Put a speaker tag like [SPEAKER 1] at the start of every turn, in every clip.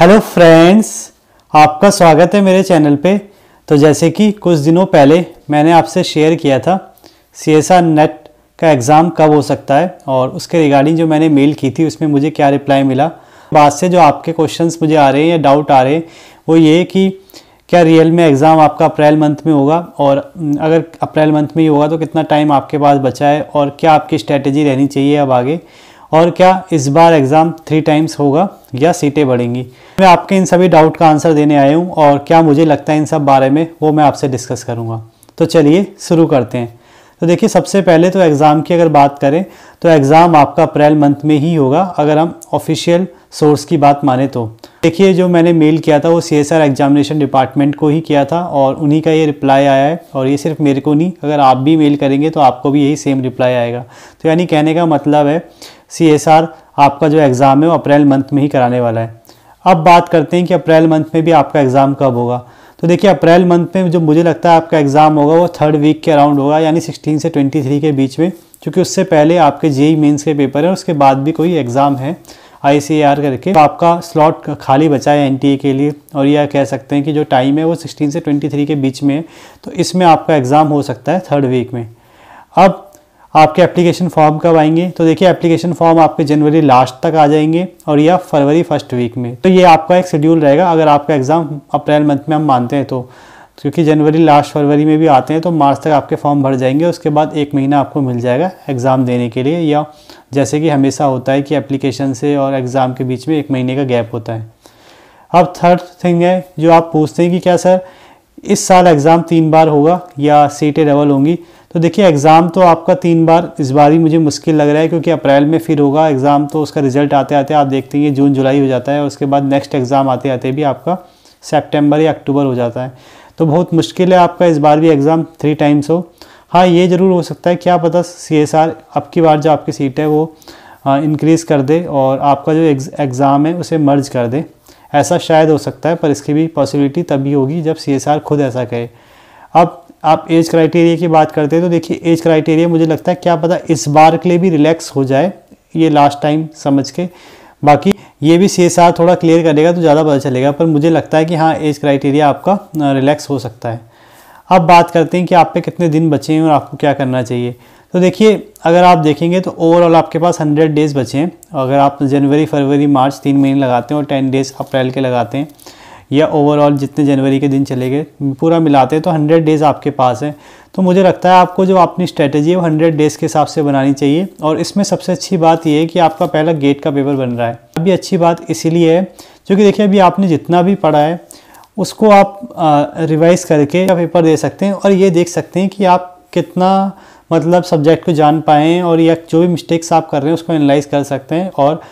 [SPEAKER 1] Hello friends, आपका स्वागत है मेरे चैनल पे। तो जैसे कि कुछ दिनों पहले मैंने आपसे शेयर किया था CSR नेट का एग्ज़ाम कब हो सकता है और उसके रिगार्डिंग जो मैंने मेल की थी उसमें मुझे क्या रिप्लाई मिला। बाद से जो आपके क्वेश्चंस मुझे आ रहे हैं या डाउट आ रहे हैं वो ये कि क्या रियल में एग्ज़ाम आपका अप्रैल मंथ में होगा, और अगर अप्रैल मंथ में ही होगा तो कितना टाइम आपके पास बचा है और क्या आपकी स्ट्रैटेजी रहनी चाहिए अब आगे, और क्या इस बार एग्ज़ाम 3 टाइम्स होगा या सीटें बढ़ेंगी। मैं आपके इन सभी डाउट का आंसर देने आया हूँ और क्या मुझे लगता है इन सब बारे में वो मैं आपसे डिस्कस करूँगा। तो चलिए शुरू करते हैं। तो देखिए, सबसे पहले तो एग्ज़ाम की अगर बात करें तो एग्ज़ाम आपका अप्रैल मंथ में ही होगा अगर हम ऑफिशियल सोर्स की बात माने तो। देखिए, जो मैंने मेल किया था वो CSR एग्जामिनेशन डिपार्टमेंट को ही किया था और उन्हीं का ये रिप्लाई आया है, और ये सिर्फ मेरे को नहीं, अगर आप भी मेल करेंगे तो आपको भी यही सेम रिप्लाई आएगा। तो यानी कहने का मतलब है CSR आपका जो एग्ज़ाम है वो अप्रैल मंथ में ही कराने वाला है। अब बात करते हैं कि अप्रैल मंथ में भी आपका एग्ज़ाम कब होगा। तो देखिए, अप्रैल मंथ में जो मुझे लगता है आपका एग्ज़ाम होगा वो 3rd वीक के अराउंड होगा, यानी 16 से 23 के बीच में, क्योंकि उससे पहले आपके JEE मेंस के पेपर है, उसके बाद भी कोई एग्ज़ाम है ICAR करके। तो आपका स्लॉट खाली बचा है NTA के लिए, और यह कह सकते हैं कि जो टाइम है वो 16 से 23 के बीच में है। तो इसमें आपका एग्ज़ाम हो सकता है 3rd वीक में। अब आपके एप्लीकेशन फॉर्म कब आएंगे? तो देखिए, एप्लीकेशन फॉर्म आपके जनवरी लास्ट तक आ जाएंगे और या फरवरी 1st वीक में। तो ये आपका एक शेड्यूल रहेगा अगर आपका एग्ज़ाम अप्रैल मंथ में हम मानते हैं तो, क्योंकि जनवरी लास्ट फरवरी में भी आते हैं तो मार्च तक आपके फॉर्म भर जाएंगे। उसके बाद 1 महीना आपको मिल जाएगा एग्ज़ाम देने के लिए, या जैसे कि हमेशा होता है कि एप्लीकेशन से और एग्ज़ाम के बीच में 1 महीने का गैप होता है। अब थर्ड थिंग है जो आप पूछते हैं कि क्या सर इस साल एग्ज़ाम 3 बार होगा या सीटें डबल होंगी। तो देखिए, एग्ज़ाम तो आपका 3 बार इस बार ही मुझे मुश्किल लग रहा है, क्योंकि अप्रैल में फिर होगा एग्ज़ाम, तो उसका रिजल्ट आते आते आप देखते हैं जून जुलाई हो जाता है, और उसके बाद नेक्स्ट एग्ज़ाम आते आते भी आपका सितंबर या अक्टूबर हो जाता है। तो बहुत मुश्किल है आपका इस बार भी एग्ज़ाम 3 टाइम्स हो। हाँ, ये ज़रूर हो सकता है, क्या पता CSR अब की बार जो आपकी सीट है वो इंक्रीज़ कर दे और आपका जो एग्ज़ाम है उसे मर्ज कर दे। ऐसा शायद हो सकता है, पर इसकी भी पॉसिबिलिटी तभी होगी जब CSR खुद ऐसा कहे। अब आप एज क्राइटेरिया की बात करते हैं तो देखिए, एज क्राइटेरिया मुझे लगता है क्या पता इस बार के लिए भी रिलैक्स हो जाए, ये लास्ट टाइम समझ के। बाकी ये भी CSR थोड़ा क्लियर करेगा तो ज़्यादा पता चलेगा, पर मुझे लगता है कि हाँ, एज क्राइटेरिया आपका रिलैक्स हो सकता है। अब बात करते हैं कि आप पे कितने दिन बचे हैं और आपको क्या करना चाहिए। तो देखिए, अगर आप देखेंगे तो ओवरऑल आपके पास 100 डेज़ बचे हैं। अगर आप जनवरी फरवरी मार्च 3 महीने लगाते हैं और 10 डेज़ अप्रैल के लगाते हैं, या ओवरऑल जितने जनवरी के दिन चले गए पूरा मिलाते हैं तो 100 डेज़ आपके पास है। तो मुझे लगता है आपको जो अपनी स्ट्रेटजी है वो 100 डेज़ के हिसाब से बनानी चाहिए। और इसमें सबसे अच्छी बात ये है कि आपका पहला गेट का पेपर बन रहा है। अभी अच्छी बात इसीलिए है क्योंकि देखिए, अभी आपने जितना भी पढ़ा है उसको आप रिवाइज़ करके पेपर दे सकते हैं और ये देख सकते हैं कि आप कितना मतलब सब्जेक्ट को जान पाएँ, और या जो भी मिस्टेक्स आप कर रहे हैं उसको एनालाइज कर सकते हैं, और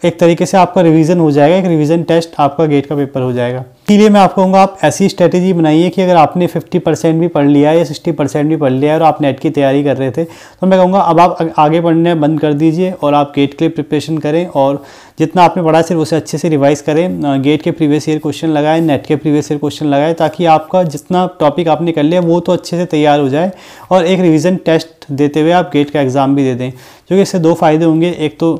[SPEAKER 1] एक तरीके से आपका रिवीजन हो जाएगा, एक रिवीजन टेस्ट आपका गेट का पेपर हो जाएगा। इसीलिए मैं आपको कहूँगा आप ऐसी स्ट्रेटेजी बनाइए कि अगर आपने 50% भी पढ़ लिया है या 60% भी पढ़ लिया है और आप नेट की तैयारी कर रहे थे, तो मैं कहूँगा अब आप आगे पढ़ने बंद कर दीजिए और आप गेट के लिए प्रिपरेशन करें, और जितना आपने पढ़ा सिर्फ उसे अच्छे से रिवाइज़ करें। गेट के प्रीवियस ईयर क्वेश्चन लगाएं, नेट के प्रीवियस ईयर क्वेश्चन लगाएं, ताकि आपका जितना टॉपिक आपने कर लिया वो तो अच्छे से तैयार हो जाए, और एक रिविज़न टेस्ट देते हुए आप गेट का एग्ज़ाम भी दे दें। क्योंकि इससे 2 फ़ायदे होंगे। एक तो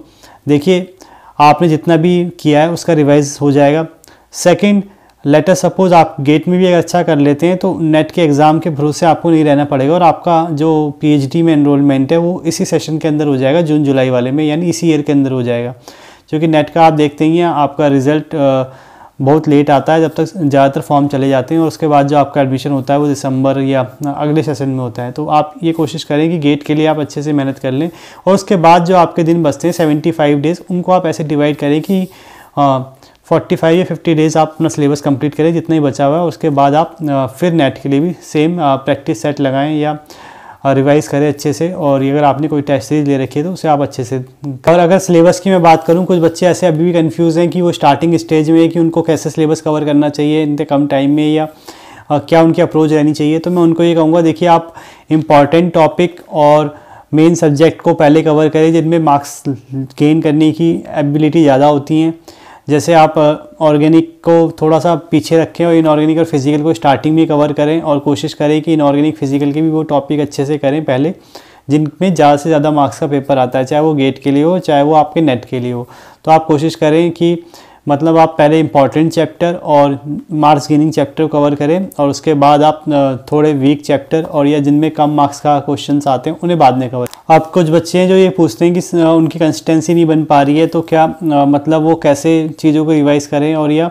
[SPEAKER 1] देखिए, आपने जितना भी किया है उसका रिवाइज हो जाएगा। सेकंड, लेटर सपोज आप गेट में भी अगर अच्छा कर लेते हैं तो नेट के एग्ज़ाम के भरोसे आपको नहीं रहना पड़ेगा, और आपका जो PhD में एनरोलमेंट है वो इसी सेशन के अंदर हो जाएगा, जून जुलाई वाले में, यानी इसी ईयर के अंदर हो जाएगा। क्योंकि नेट का आप देखते ही हैं आपका रिज़ल्ट बहुत लेट आता है, जब तक ज़्यादातर फॉर्म चले जाते हैं, और उसके बाद जो आपका एडमिशन होता है वो दिसंबर या अगले सेशन में होता है। तो आप ये कोशिश करें कि गेट के लिए आप अच्छे से मेहनत कर लें, और उसके बाद जो आपके दिन बचते हैं 75 डेज़, उनको आप ऐसे डिवाइड करें कि 45 या 50 डेज़ आप अपना सिलेबस कंप्लीट करें जितना ही बचा हुआ है। उसके बाद आप फिर नेट के लिए भी सेम प्रैक्टिस सेट लगाएँ या रिवाइज़ करें अच्छे से, और अगर आपने कोई टेस्ट सीरीज ले रखी है तो उसे आप अच्छे से। और अगर सिलेबस की मैं बात करूं, कुछ बच्चे ऐसे अभी भी कंफ्यूज हैं कि वो स्टार्टिंग स्टेज में है कि उनको कैसे सिलेबस कवर करना चाहिए इतने कम टाइम में, या क्या उनकी अप्रोच रहनी चाहिए। तो मैं उनको ये कहूँगा, देखिए, आप इम्पॉर्टेंट टॉपिक और मेन सब्जेक्ट को पहले कवर करें जिनमें मार्क्स गेन करने की एबिलिटी ज़्यादा होती हैं। जैसे आप ऑर्गेनिक को थोड़ा सा पीछे रखें और इनऑर्गेनिक और फिजिकल को स्टार्टिंग में कवर करें, और कोशिश करें कि इनऑर्गेनिक फिजिकल के भी वो टॉपिक अच्छे से करें पहले, जिनमें ज़्यादा से ज़्यादा मार्क्स का पेपर आता है, चाहे वो गेट के लिए हो चाहे वो आपके नेट के लिए हो। तो आप कोशिश करें कि मतलब आप पहले इंपॉर्टेंट चैप्टर और मार्क्स गेनिंग चैप्टर कवर करें और उसके बाद आप थोड़े वीक चैप्टर और या जिनमें कम मार्क्स का क्वेश्चंस आते हैं उन्हें बाद में कवर। अब कुछ बच्चे हैं जो ये पूछते हैं कि उनकी कंसिस्टेंसी नहीं बन पा रही है, तो क्या मतलब वो कैसे चीज़ों को रिवाइज़ करें, और या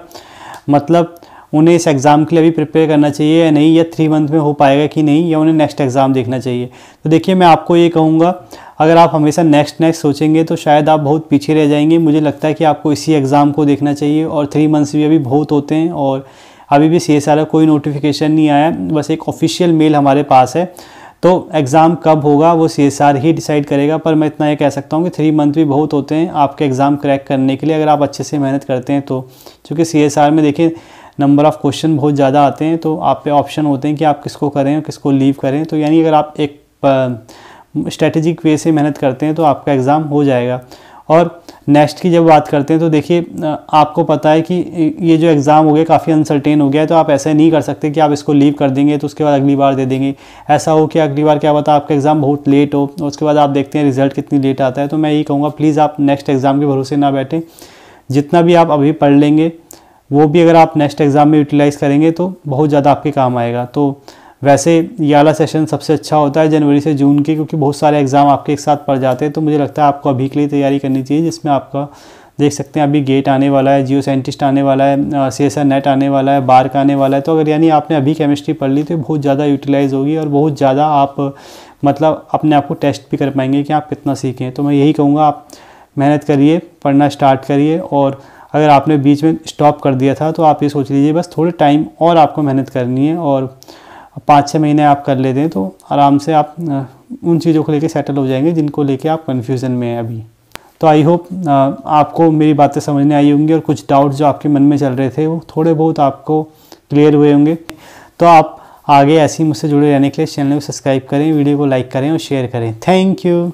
[SPEAKER 1] मतलब उन्हें इस एग्ज़ाम के लिए अभी प्रिपेयर करना चाहिए या नहीं, या 3 मंथ में हो पाएगा कि नहीं, या उन्हें नेक्स्ट एग्ज़ाम देखना चाहिए। तो देखिए, मैं आपको ये कहूँगा, अगर आप हमेशा नेक्स्ट सोचेंगे तो शायद आप बहुत पीछे रह जाएंगे। मुझे लगता है कि आपको इसी एग्ज़ाम को देखना चाहिए, और 3 मंथ्स भी अभी बहुत होते हैं, और अभी भी CSR का कोई नोटिफिकेशन नहीं आया, बस एक ऑफिशियल मेल हमारे पास है। तो एग्ज़ाम कब होगा वो CSR ही डिसाइड करेगा, पर मैं इतना ये कह सकता हूँ कि 3 मंथ भी बहुत होते हैं आपके एग्ज़ाम क्रैक करने के लिए, अगर आप अच्छे से मेहनत करते हैं तो। क्योंकि CSR में देखिए नंबर ऑफ़ क्वेश्चन बहुत ज़्यादा आते हैं, तो आप पे ऑप्शन होते हैं कि आप किसको करें और किसको लीव करें। तो यानी अगर आप एक स्ट्रेटेजिक वे से मेहनत करते हैं तो आपका एग्ज़ाम हो जाएगा। और नेक्स्ट की जब बात करते हैं तो देखिए, आपको पता है कि ये जो एग्ज़ाम हो गया काफ़ी अनसर्टेन हो गया है, तो आप ऐसा नहीं कर सकते कि आप इसको लीव कर देंगे तो उसके बाद अगली बार दे देंगे। ऐसा हो कि अगली बार क्या पता आपका एग्ज़ाम बहुत लेट हो, और उसके बाद आप देखते हैं रिज़ल्ट कितनी लेट आता है। तो मैं यही कहूँगा, प्लीज़ आप नेक्स्ट एग्ज़ाम के भरोसे ना बैठें। जितना भी आप अभी पढ़ लेंगे वो भी अगर आप नेक्स्ट एग्ज़ाम में यूटिलाइज़ करेंगे तो बहुत ज़्यादा आपके काम आएगा। तो वैसे ये वाला सेशन सबसे अच्छा होता है जनवरी से जून के, क्योंकि बहुत सारे एग्ज़ाम आपके एक साथ पड़ जाते हैं। तो मुझे लगता है आपको अभी के लिए तैयारी करनी चाहिए, जिसमें आपका देख सकते हैं अभी गेट आने वाला है, जियो साइंटिस्ट आने वाला है, CSR नेट आने वाला है, बार का आने वाला है। तो अगर यानी आपने अभी केमिस्ट्री पढ़ ली तो बहुत ज़्यादा यूटिलाइज़ होगी, और बहुत ज़्यादा आप मतलब अपने आप को टेस्ट भी कर पाएंगे कि आप कितना सीखें। तो मैं यही कहूँगा, आप मेहनत करिए, पढ़ना स्टार्ट करिए, और अगर आपने बीच में स्टॉप कर दिया था तो आप ये सोच लीजिए बस थोड़े टाइम और आपको मेहनत करनी है, और 5-6 महीने आप कर लेते हैं तो आराम से आप उन चीज़ों को लेके सेटल हो जाएंगे जिनको लेके आप कन्फ्यूज़न में हैं अभी। तो आई होप आपको मेरी बातें समझने आई होंगी, और कुछ डाउट्स जो आपके मन में चल रहे थे वो थोड़े बहुत आपको क्लियर हुए होंगे। तो आप आगे ऐसे ही मुझसे जुड़े रहने के लिए चैनल को सब्सक्राइब करें, वीडियो को लाइक करें और शेयर करें। Thank you.